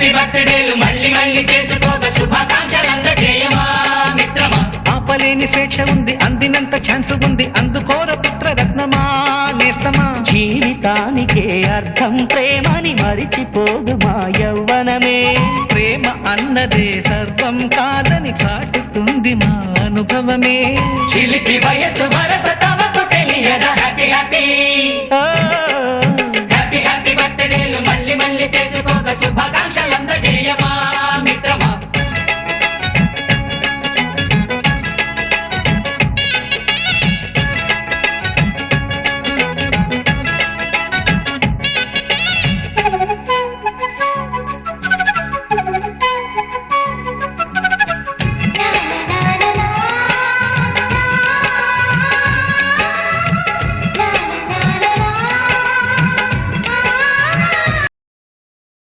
Happy బర్త్డేలు మళ్ళీ మళ్ళీ చేసుకోక శుభాకాంక్షలందజేయమా మిత్రమా. ఆపలేని స్వేచ్ఛ ఉంది, అందినంత ఛాన్స్ ఉంది, అందుకోర పుత్రరత్నమా నేస్తమా. జీవితానికే అర్థం ప్రేమని మరిచిపోదు మా యవ్వనమే. ప్రేమ అన్నదే సర్వం కాదని చాటుతుంది మా అనుభవమే. చిలిపి వయసు వరస తమకు తెలియదా హ్యాపీ హ్యాపీ.